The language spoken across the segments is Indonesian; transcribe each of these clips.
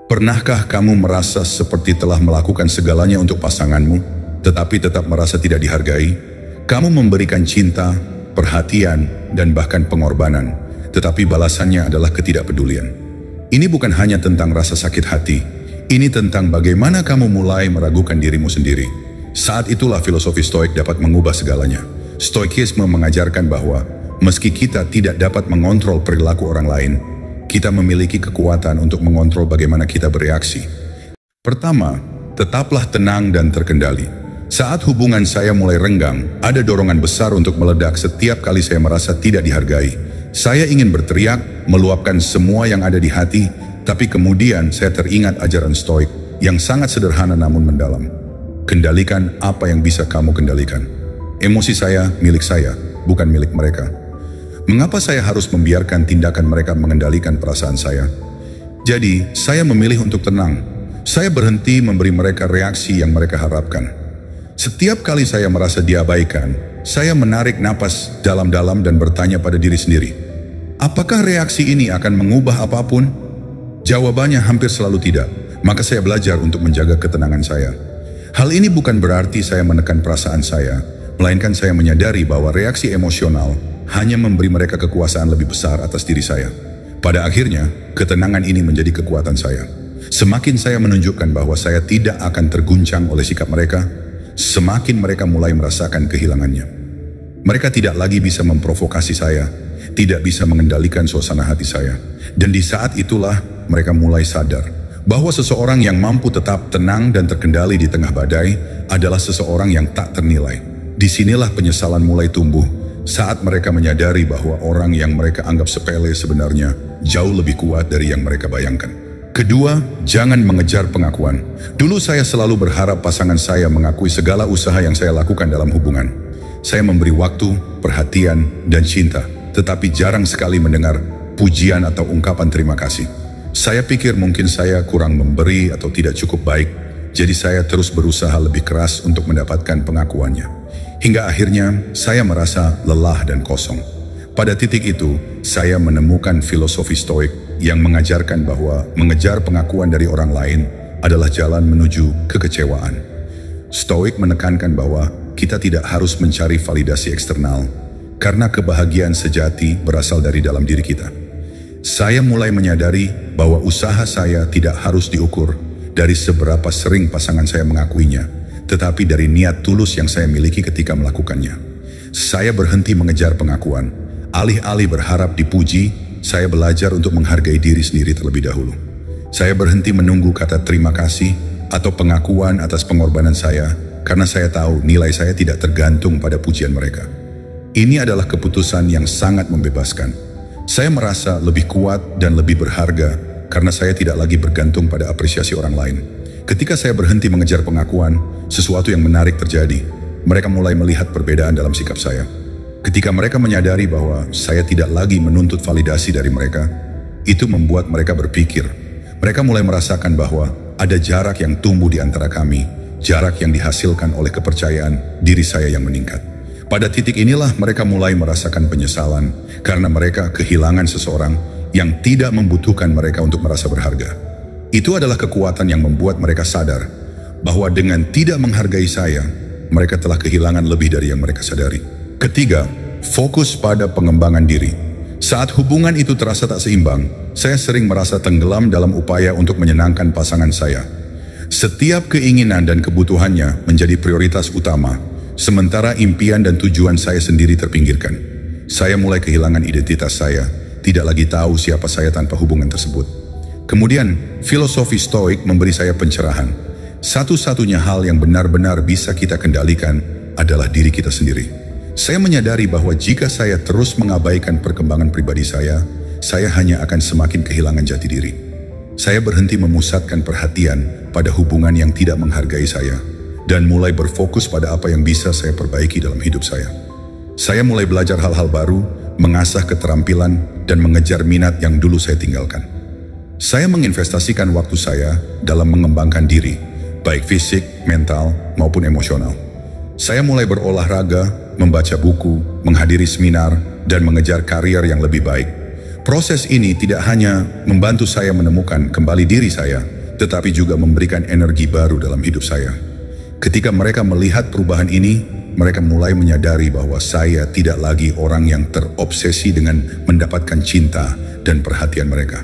Pernahkah kamu merasa seperti telah melakukan segalanya untuk pasanganmu, tetapi tetap merasa tidak dihargai? Kamu memberikan cinta, perhatian, dan bahkan pengorbanan, tetapi balasannya adalah ketidakpedulian. Ini bukan hanya tentang rasa sakit hati, ini tentang bagaimana kamu mulai meragukan dirimu sendiri. Saat itulah filosofi Stoik dapat mengubah segalanya. Stoikisme mengajarkan bahwa meski kita tidak dapat mengontrol perilaku orang lain, kita memiliki kekuatan untuk mengontrol bagaimana kita bereaksi. Pertama, tetaplah tenang dan terkendali. Saat hubungan saya mulai renggang, ada dorongan besar untuk meledak setiap kali saya merasa tidak dihargai. Saya ingin berteriak, meluapkan semua yang ada di hati, tapi kemudian saya teringat ajaran Stoik yang sangat sederhana namun mendalam. Kendalikan apa yang bisa kamu kendalikan. Emosi saya milik saya, bukan milik mereka. Mengapa saya harus membiarkan tindakan mereka mengendalikan perasaan saya? Jadi, saya memilih untuk tenang. Saya berhenti memberi mereka reaksi yang mereka harapkan. Setiap kali saya merasa diabaikan, saya menarik napas dalam-dalam dan bertanya pada diri sendiri, apakah reaksi ini akan mengubah apapun? Jawabannya hampir selalu tidak. Maka saya belajar untuk menjaga ketenangan saya. Hal ini bukan berarti saya menekan perasaan saya, melainkan saya menyadari bahwa reaksi emosional hanya memberi mereka kekuasaan lebih besar atas diri saya. Pada akhirnya, ketenangan ini menjadi kekuatan saya. Semakin saya menunjukkan bahwa saya tidak akan terguncang oleh sikap mereka, semakin mereka mulai merasakan kehilangannya. Mereka tidak lagi bisa memprovokasi saya, tidak bisa mengendalikan suasana hati saya. Dan di saat itulah mereka mulai sadar bahwa seseorang yang mampu tetap tenang dan terkendali di tengah badai adalah seseorang yang tak ternilai. Disinilah penyesalan mulai tumbuh, saat mereka menyadari bahwa orang yang mereka anggap sepele sebenarnya jauh lebih kuat dari yang mereka bayangkan. Kedua, jangan mengejar pengakuan. Dulu saya selalu berharap pasangan saya mengakui segala usaha yang saya lakukan dalam hubungan. Saya memberi waktu, perhatian, dan cinta, tetapi jarang sekali mendengar pujian atau ungkapan terima kasih. Saya pikir mungkin saya kurang memberi atau tidak cukup baik, jadi saya terus berusaha lebih keras untuk mendapatkan pengakuannya. Hingga akhirnya saya merasa lelah dan kosong. Pada titik itu, saya menemukan filosofi Stoik yang mengajarkan bahwa mengejar pengakuan dari orang lain adalah jalan menuju kekecewaan. Stoik menekankan bahwa kita tidak harus mencari validasi eksternal, karena kebahagiaan sejati berasal dari dalam diri kita. Saya mulai menyadari bahwa usaha saya tidak harus diukur dari seberapa sering pasangan saya mengakuinya, tetapi dari niat tulus yang saya miliki ketika melakukannya. Saya berhenti mengejar pengakuan. Alih-alih berharap dipuji, saya belajar untuk menghargai diri sendiri terlebih dahulu. Saya berhenti menunggu kata terima kasih atau pengakuan atas pengorbanan saya, karena saya tahu nilai saya tidak tergantung pada pujian mereka. Ini adalah keputusan yang sangat membebaskan. Saya merasa lebih kuat dan lebih berharga karena saya tidak lagi bergantung pada apresiasi orang lain. Ketika saya berhenti mengejar pengakuan, sesuatu yang menarik terjadi. Mereka mulai melihat perbedaan dalam sikap saya. Ketika mereka menyadari bahwa saya tidak lagi menuntut validasi dari mereka, itu membuat mereka berpikir. Mereka mulai merasakan bahwa ada jarak yang tumbuh di antara kami, jarak yang dihasilkan oleh kepercayaan diri saya yang meningkat. Pada titik inilah mereka mulai merasakan penyesalan karena mereka kehilangan seseorang yang tidak membutuhkan mereka untuk merasa berharga. Itu adalah kekuatan yang membuat mereka sadar bahwa dengan tidak menghargai saya, mereka telah kehilangan lebih dari yang mereka sadari. Ketiga, fokus pada pengembangan diri. Saat hubungan itu terasa tak seimbang, saya sering merasa tenggelam dalam upaya untuk menyenangkan pasangan saya. Setiap keinginan dan kebutuhannya menjadi prioritas utama, sementara impian dan tujuan saya sendiri terpinggirkan. Saya mulai kehilangan identitas saya, tidak lagi tahu siapa saya tanpa hubungan tersebut. Kemudian, filosofi Stoik memberi saya pencerahan. Satu-satunya hal yang benar-benar bisa kita kendalikan adalah diri kita sendiri. Saya menyadari bahwa jika saya terus mengabaikan perkembangan pribadi saya hanya akan semakin kehilangan jati diri. Saya berhenti memusatkan perhatian pada hubungan yang tidak menghargai saya, dan mulai berfokus pada apa yang bisa saya perbaiki dalam hidup saya. Saya mulai belajar hal-hal baru, mengasah keterampilan, dan mengejar minat yang dulu saya tinggalkan. Saya menginvestasikan waktu saya dalam mengembangkan diri, baik fisik, mental, maupun emosional. Saya mulai berolahraga, membaca buku, menghadiri seminar, dan mengejar karier yang lebih baik. Proses ini tidak hanya membantu saya menemukan kembali diri saya, tetapi juga memberikan energi baru dalam hidup saya. Ketika mereka melihat perubahan ini, mereka mulai menyadari bahwa saya tidak lagi orang yang terobsesi dengan mendapatkan cinta dan perhatian mereka.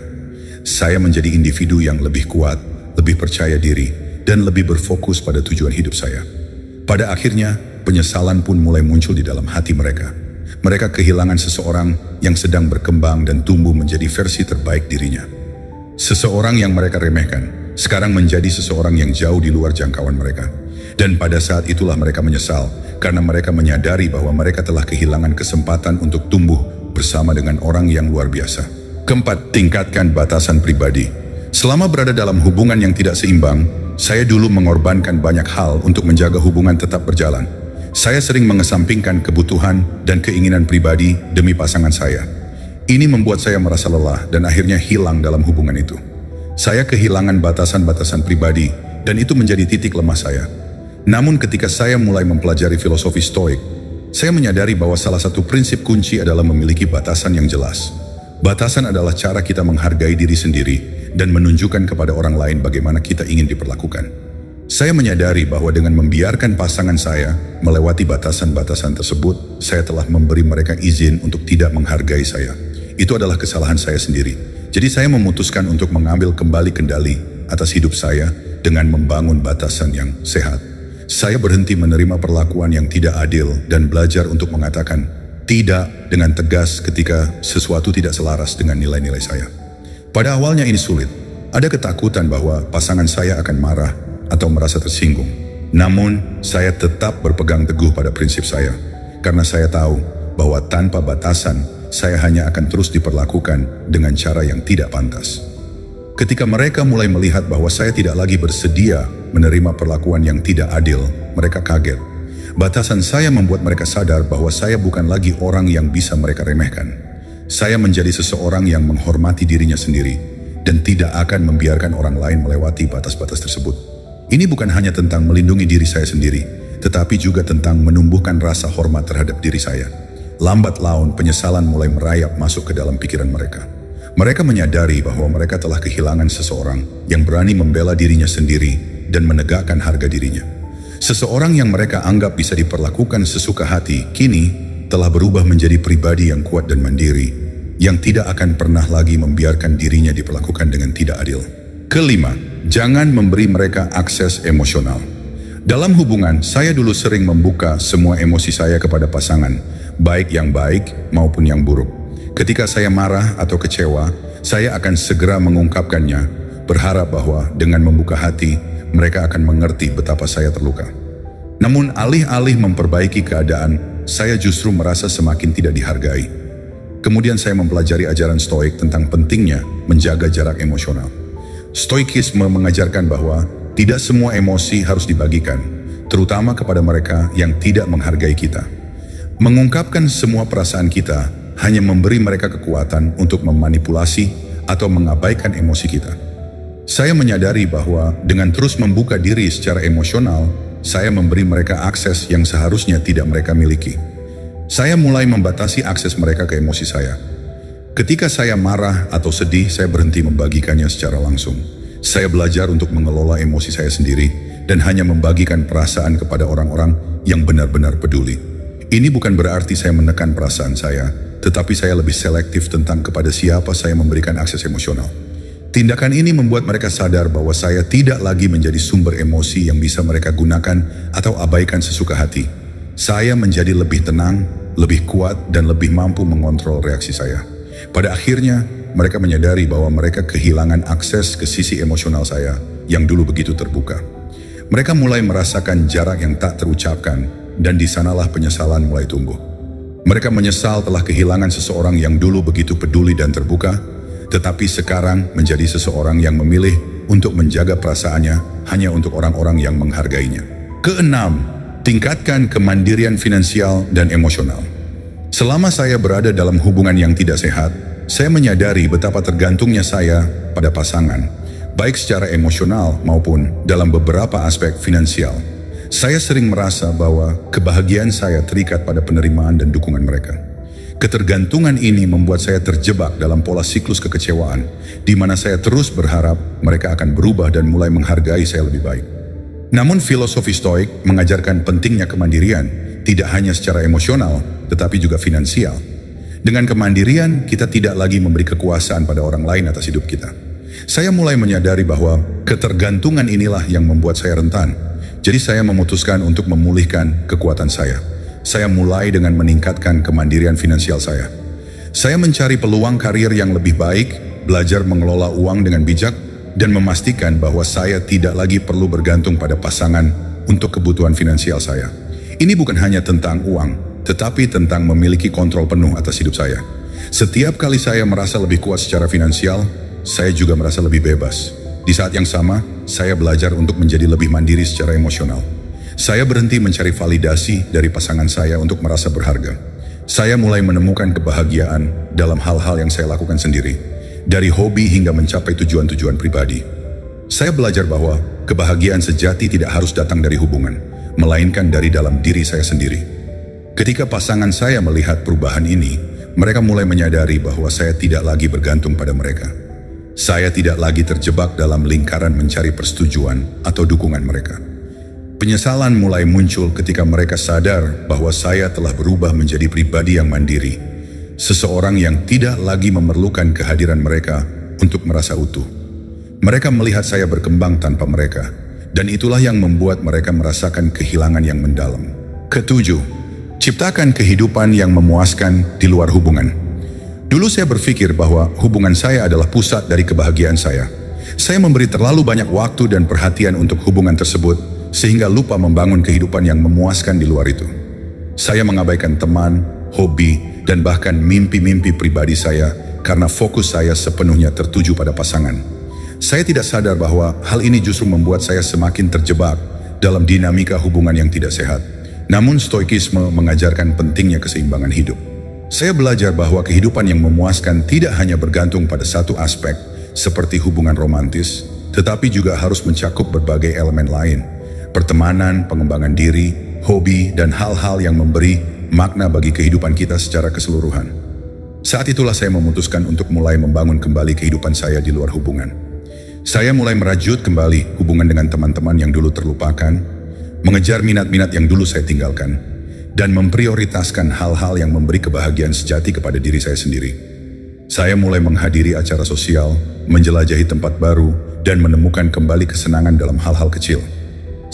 Saya menjadi individu yang lebih kuat, lebih percaya diri, dan lebih berfokus pada tujuan hidup saya. Pada akhirnya, penyesalan pun mulai muncul di dalam hati mereka. Mereka kehilangan seseorang yang sedang berkembang dan tumbuh menjadi versi terbaik dirinya. Seseorang yang mereka remehkan, sekarang menjadi seseorang yang jauh di luar jangkauan mereka. Dan pada saat itulah mereka menyesal, karena mereka menyadari bahwa mereka telah kehilangan kesempatan untuk tumbuh bersama dengan orang yang luar biasa. Keempat, tingkatkan batasan pribadi. Selama berada dalam hubungan yang tidak seimbang, saya dulu mengorbankan banyak hal untuk menjaga hubungan tetap berjalan. Saya sering mengesampingkan kebutuhan dan keinginan pribadi demi pasangan saya. Ini membuat saya merasa lelah dan akhirnya hilang dalam hubungan itu. Saya kehilangan batasan-batasan pribadi dan itu menjadi titik lemah saya. Namun ketika saya mulai mempelajari filosofi Stoik, saya menyadari bahwa salah satu prinsip kunci adalah memiliki batasan yang jelas. Batasan adalah cara kita menghargai diri sendiri dan menunjukkan kepada orang lain bagaimana kita ingin diperlakukan. Saya menyadari bahwa dengan membiarkan pasangan saya melewati batasan-batasan tersebut, saya telah memberi mereka izin untuk tidak menghargai saya. Itu adalah kesalahan saya sendiri. Jadi saya memutuskan untuk mengambil kembali kendali atas hidup saya dengan membangun batasan yang sehat. Saya berhenti menerima perlakuan yang tidak adil dan belajar untuk mengatakan tidak dengan tegas ketika sesuatu tidak selaras dengan nilai-nilai saya. Pada awalnya ini sulit. Ada ketakutan bahwa pasangan saya akan marah atau merasa tersinggung. Namun, saya tetap berpegang teguh pada prinsip saya. Karena saya tahu bahwa tanpa batasan, saya hanya akan terus diperlakukan dengan cara yang tidak pantas. Ketika mereka mulai melihat bahwa saya tidak lagi bersedia menerima perlakuan yang tidak adil, mereka kaget. Batasan saya membuat mereka sadar bahwa saya bukan lagi orang yang bisa mereka remehkan. Saya menjadi seseorang yang menghormati dirinya sendiri dan tidak akan membiarkan orang lain melewati batas-batas tersebut. Ini bukan hanya tentang melindungi diri saya sendiri, tetapi juga tentang menumbuhkan rasa hormat terhadap diri saya. Lambat laun penyesalan mulai merayap masuk ke dalam pikiran mereka. Mereka menyadari bahwa mereka telah kehilangan seseorang yang berani membela dirinya sendiri dan menegakkan harga dirinya. Seseorang yang mereka anggap bisa diperlakukan sesuka hati, kini telah berubah menjadi pribadi yang kuat dan mandiri, yang tidak akan pernah lagi membiarkan dirinya diperlakukan dengan tidak adil. Kelima, jangan memberi mereka akses emosional. Dalam hubungan, saya dulu sering membuka semua emosi saya kepada pasangan, baik yang baik maupun yang buruk. Ketika saya marah atau kecewa, saya akan segera mengungkapkannya, berharap bahwa dengan membuka hati, mereka akan mengerti betapa saya terluka. Namun alih-alih memperbaiki keadaan, saya justru merasa semakin tidak dihargai. Kemudian saya mempelajari ajaran Stoik tentang pentingnya menjaga jarak emosional. Stoikisme mengajarkan bahwa tidak semua emosi harus dibagikan, terutama kepada mereka yang tidak menghargai kita. Mengungkapkan semua perasaan kita hanya memberi mereka kekuatan untuk memanipulasi atau mengabaikan emosi kita. Saya menyadari bahwa dengan terus membuka diri secara emosional, saya memberi mereka akses yang seharusnya tidak mereka miliki. Saya mulai membatasi akses mereka ke emosi saya. Ketika saya marah atau sedih, saya berhenti membagikannya secara langsung. Saya belajar untuk mengelola emosi saya sendiri dan hanya membagikan perasaan kepada orang-orang yang benar-benar peduli. Ini bukan berarti saya menekan perasaan saya, tetapi saya lebih selektif tentang kepada siapa saya memberikan akses emosional. Tindakan ini membuat mereka sadar bahwa saya tidak lagi menjadi sumber emosi yang bisa mereka gunakan atau abaikan sesuka hati. Saya menjadi lebih tenang, lebih kuat, dan lebih mampu mengontrol reaksi saya. Pada akhirnya, mereka menyadari bahwa mereka kehilangan akses ke sisi emosional saya yang dulu begitu terbuka. Mereka mulai merasakan jarak yang tak terucapkan, dan di sanalah penyesalan mulai tumbuh. Mereka menyesal telah kehilangan seseorang yang dulu begitu peduli dan terbuka, tetapi sekarang menjadi seseorang yang memilih untuk menjaga perasaannya hanya untuk orang-orang yang menghargainya. Keenam, tingkatkan kemandirian finansial dan emosional. Selama saya berada dalam hubungan yang tidak sehat, saya menyadari betapa tergantungnya saya pada pasangan, baik secara emosional maupun dalam beberapa aspek finansial. Saya sering merasa bahwa kebahagiaan saya terikat pada penerimaan dan dukungan mereka. Ketergantungan ini membuat saya terjebak dalam pola siklus kekecewaan, di mana saya terus berharap mereka akan berubah dan mulai menghargai saya lebih baik. Namun filosofi Stoik mengajarkan pentingnya kemandirian, tidak hanya secara emosional, tetapi juga finansial. Dengan kemandirian, kita tidak lagi memberi kekuasaan pada orang lain atas hidup kita. Saya mulai menyadari bahwa ketergantungan inilah yang membuat saya rentan. Jadi saya memutuskan untuk memulihkan kekuatan saya. Saya mulai dengan meningkatkan kemandirian finansial saya. Saya mencari peluang karir yang lebih baik, belajar mengelola uang dengan bijak, dan memastikan bahwa saya tidak lagi perlu bergantung pada pasangan untuk kebutuhan finansial saya. Ini bukan hanya tentang uang, tetapi tentang memiliki kontrol penuh atas hidup saya. Setiap kali saya merasa lebih kuat secara finansial, saya juga merasa lebih bebas. Di saat yang sama, saya belajar untuk menjadi lebih mandiri secara emosional. Saya berhenti mencari validasi dari pasangan saya untuk merasa berharga. Saya mulai menemukan kebahagiaan dalam hal-hal yang saya lakukan sendiri, dari hobi hingga mencapai tujuan-tujuan pribadi. Saya belajar bahwa kebahagiaan sejati tidak harus datang dari hubungan, melainkan dari dalam diri saya sendiri. Ketika pasangan saya melihat perubahan ini, mereka mulai menyadari bahwa saya tidak lagi bergantung pada mereka. Saya tidak lagi terjebak dalam lingkaran mencari persetujuan atau dukungan mereka. Penyesalan mulai muncul ketika mereka sadar bahwa saya telah berubah menjadi pribadi yang mandiri, seseorang yang tidak lagi memerlukan kehadiran mereka untuk merasa utuh. Mereka melihat saya berkembang tanpa mereka, dan itulah yang membuat mereka merasakan kehilangan yang mendalam. Ketujuh, ciptakan kehidupan yang memuaskan di luar hubungan. Dulu saya berpikir bahwa hubungan saya adalah pusat dari kebahagiaan saya. Saya memberi terlalu banyak waktu dan perhatian untuk hubungan tersebut, sehingga lupa membangun kehidupan yang memuaskan di luar itu. Saya mengabaikan teman, hobi, dan bahkan mimpi-mimpi pribadi saya karena fokus saya sepenuhnya tertuju pada pasangan. Saya tidak sadar bahwa hal ini justru membuat saya semakin terjebak dalam dinamika hubungan yang tidak sehat. Namun Stoikisme mengajarkan pentingnya keseimbangan hidup. Saya belajar bahwa kehidupan yang memuaskan tidak hanya bergantung pada satu aspek seperti hubungan romantis, tetapi juga harus mencakup berbagai elemen lain. Pertemanan, pengembangan diri, hobi, dan hal-hal yang memberi makna bagi kehidupan kita secara keseluruhan. Saat itulah saya memutuskan untuk mulai membangun kembali kehidupan saya di luar hubungan. Saya mulai merajut kembali hubungan dengan teman-teman yang dulu terlupakan, mengejar minat-minat yang dulu saya tinggalkan, dan memprioritaskan hal-hal yang memberi kebahagiaan sejati kepada diri saya sendiri. Saya mulai menghadiri acara sosial, menjelajahi tempat baru, dan menemukan kembali kesenangan dalam hal-hal kecil.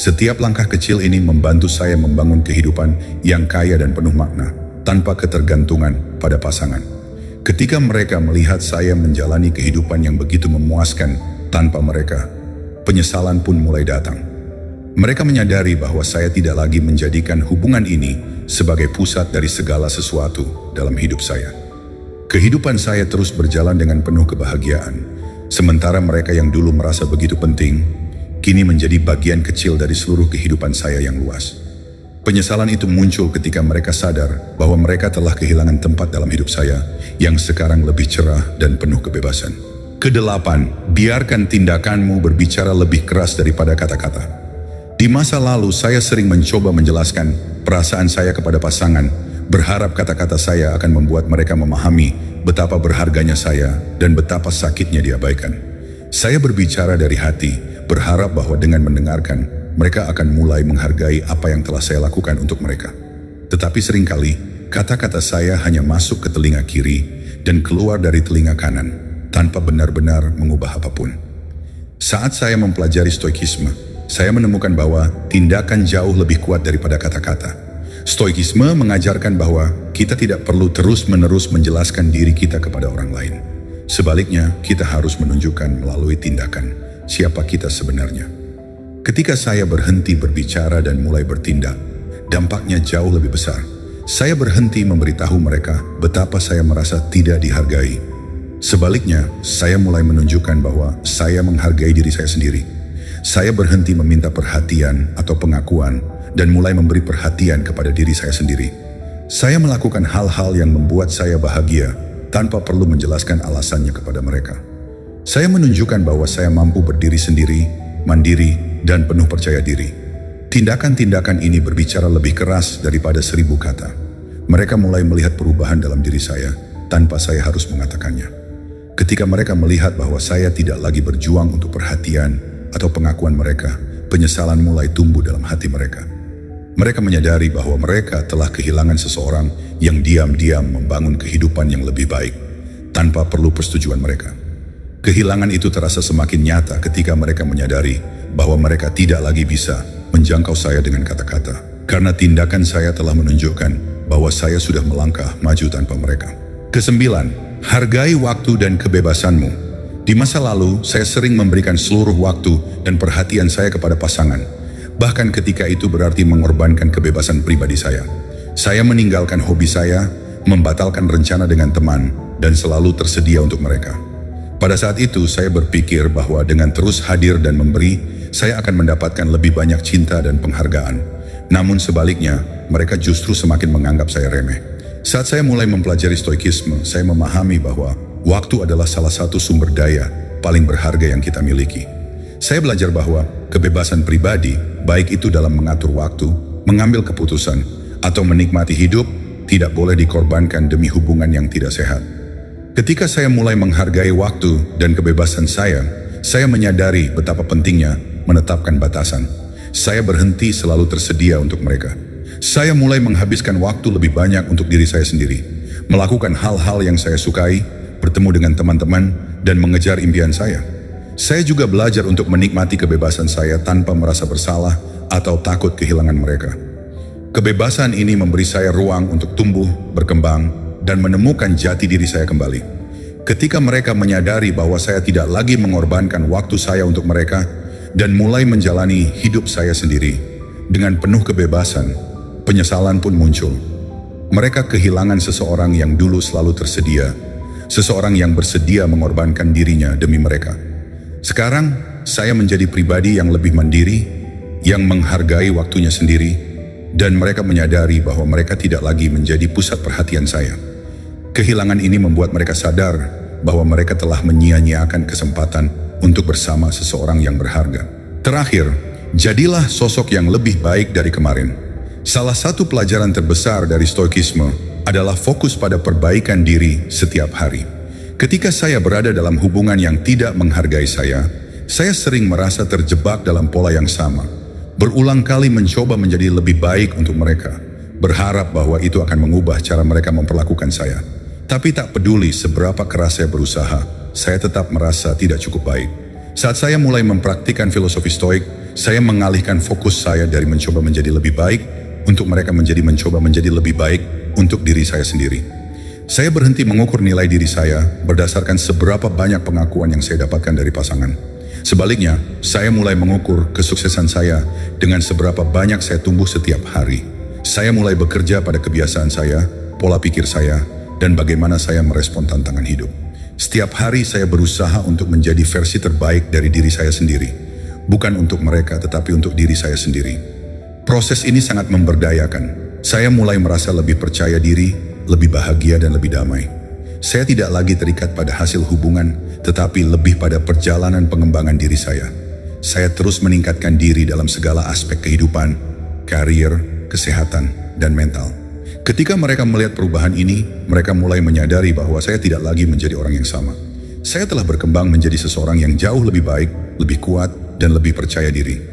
Setiap langkah kecil ini membantu saya membangun kehidupan yang kaya dan penuh makna, tanpa ketergantungan pada pasangan. Ketika mereka melihat saya menjalani kehidupan yang begitu memuaskan tanpa mereka, penyesalan pun mulai datang. Mereka menyadari bahwa saya tidak lagi menjadikan hubungan ini sebagai pusat dari segala sesuatu dalam hidup saya. Kehidupan saya terus berjalan dengan penuh kebahagiaan, sementara mereka yang dulu merasa begitu penting, kini menjadi bagian kecil dari seluruh kehidupan saya yang luas. Penyesalan itu muncul ketika mereka sadar bahwa mereka telah kehilangan tempat dalam hidup saya yang sekarang lebih cerah dan penuh kebebasan. Kedelapan, biarkan tindakanmu berbicara lebih keras daripada kata-kata. Di masa lalu saya sering mencoba menjelaskan perasaan saya kepada pasangan, berharap kata-kata saya akan membuat mereka memahami betapa berharganya saya dan betapa sakitnya diabaikan. Saya berbicara dari hati, berharap bahwa dengan mendengarkan, mereka akan mulai menghargai apa yang telah saya lakukan untuk mereka. Tetapi seringkali, kata-kata saya hanya masuk ke telinga kiri dan keluar dari telinga kanan, tanpa benar-benar mengubah apapun. Saat saya mempelajari Stoikisme, saya menemukan bahwa tindakan jauh lebih kuat daripada kata-kata. Stoikisme mengajarkan bahwa kita tidak perlu terus-menerus menjelaskan diri kita kepada orang lain. Sebaliknya, kita harus menunjukkan melalui tindakan siapa kita sebenarnya. Ketika saya berhenti berbicara dan mulai bertindak, dampaknya jauh lebih besar. Saya berhenti memberitahu mereka betapa saya merasa tidak dihargai. Sebaliknya, saya mulai menunjukkan bahwa saya menghargai diri saya sendiri. Saya berhenti meminta perhatian atau pengakuan dan mulai memberi perhatian kepada diri saya sendiri. Saya melakukan hal-hal yang membuat saya bahagia tanpa perlu menjelaskan alasannya kepada mereka. Saya menunjukkan bahwa saya mampu berdiri sendiri, mandiri, dan penuh percaya diri. Tindakan-tindakan ini berbicara lebih keras daripada 1000 kata. mereka mulai melihat perubahan dalam diri saya tanpa saya harus mengatakannya. Ketika mereka melihat bahwa saya tidak lagi berjuang untuk perhatian atau pengakuan mereka, penyesalan mulai tumbuh dalam hati mereka. Mereka menyadari bahwa mereka telah kehilangan seseorang yang diam-diam membangun kehidupan yang lebih baik tanpa perlu persetujuan mereka. Kehilangan itu terasa semakin nyata ketika mereka menyadari bahwa mereka tidak lagi bisa menjangkau saya dengan kata-kata, karena tindakan saya telah menunjukkan bahwa saya sudah melangkah maju tanpa mereka. Kesembilan, hargai waktu dan kebebasanmu. Di masa lalu, saya sering memberikan seluruh waktu dan perhatian saya kepada pasangan, bahkan ketika itu berarti mengorbankan kebebasan pribadi saya. Saya meninggalkan hobi saya, membatalkan rencana dengan teman, dan selalu tersedia untuk mereka. Pada saat itu, saya berpikir bahwa dengan terus hadir dan memberi, saya akan mendapatkan lebih banyak cinta dan penghargaan. Namun sebaliknya, mereka justru semakin menganggap saya remeh. Saat saya mulai mempelajari stoikisme, saya memahami bahwa waktu adalah salah satu sumber daya paling berharga yang kita miliki. Saya belajar bahwa kebebasan pribadi, baik itu dalam mengatur waktu, mengambil keputusan, atau menikmati hidup, tidak boleh dikorbankan demi hubungan yang tidak sehat. Ketika saya mulai menghargai waktu dan kebebasan saya menyadari betapa pentingnya menetapkan batasan. Saya berhenti selalu tersedia untuk mereka. Saya mulai menghabiskan waktu lebih banyak untuk diri saya sendiri, melakukan hal-hal yang saya sukai, bertemu dengan teman-teman, dan mengejar impian saya. Saya juga belajar untuk menikmati kebebasan saya tanpa merasa bersalah atau takut kehilangan mereka. Kebebasan ini memberi saya ruang untuk tumbuh, berkembang, dan menemukan jati diri saya kembali. Ketika mereka menyadari bahwa saya tidak lagi mengorbankan waktu saya untuk mereka dan mulai menjalani hidup saya sendiri dengan penuh kebebasan, penyesalan pun muncul. Mereka kehilangan seseorang yang dulu selalu tersedia, seseorang yang bersedia mengorbankan dirinya demi mereka. Sekarang, saya menjadi pribadi yang lebih mandiri, yang menghargai waktunya sendiri, dan mereka menyadari bahwa mereka tidak lagi menjadi pusat perhatian saya. Kehilangan ini membuat mereka sadar bahwa mereka telah menyia-nyiakan kesempatan untuk bersama seseorang yang berharga. Terakhir, jadilah sosok yang lebih baik dari kemarin. Salah satu pelajaran terbesar dari stoikisme adalah fokus pada perbaikan diri setiap hari. Ketika saya berada dalam hubungan yang tidak menghargai saya sering merasa terjebak dalam pola yang sama. Berulang kali mencoba menjadi lebih baik untuk mereka, berharap bahwa itu akan mengubah cara mereka memperlakukan saya. Tapi tak peduli seberapa keras saya berusaha, saya tetap merasa tidak cukup baik. Saat saya mulai mempraktikkan filosofi stoik, saya mengalihkan fokus saya dari mencoba menjadi lebih baik untuk mereka mencoba menjadi lebih baik untuk diri saya sendiri. Saya berhenti mengukur nilai diri saya berdasarkan seberapa banyak pengakuan yang saya dapatkan dari pasangan. Sebaliknya, saya mulai mengukur kesuksesan saya dengan seberapa banyak saya tumbuh setiap hari. Saya mulai bekerja pada kebiasaan saya, pola pikir saya, dan bagaimana saya merespon tantangan hidup. Setiap hari saya berusaha untuk menjadi versi terbaik dari diri saya sendiri. Bukan untuk mereka, tetapi untuk diri saya sendiri. Proses ini sangat memberdayakan. Saya mulai merasa lebih percaya diri, lebih bahagia dan lebih damai. Saya tidak lagi terikat pada hasil hubungan, tetapi lebih pada perjalanan pengembangan diri saya. Saya terus meningkatkan diri dalam segala aspek kehidupan, karir, kesehatan, dan mental. Ketika mereka melihat perubahan ini, mereka mulai menyadari bahwa saya tidak lagi menjadi orang yang sama. Saya telah berkembang menjadi seseorang yang jauh lebih baik, lebih kuat, dan lebih percaya diri.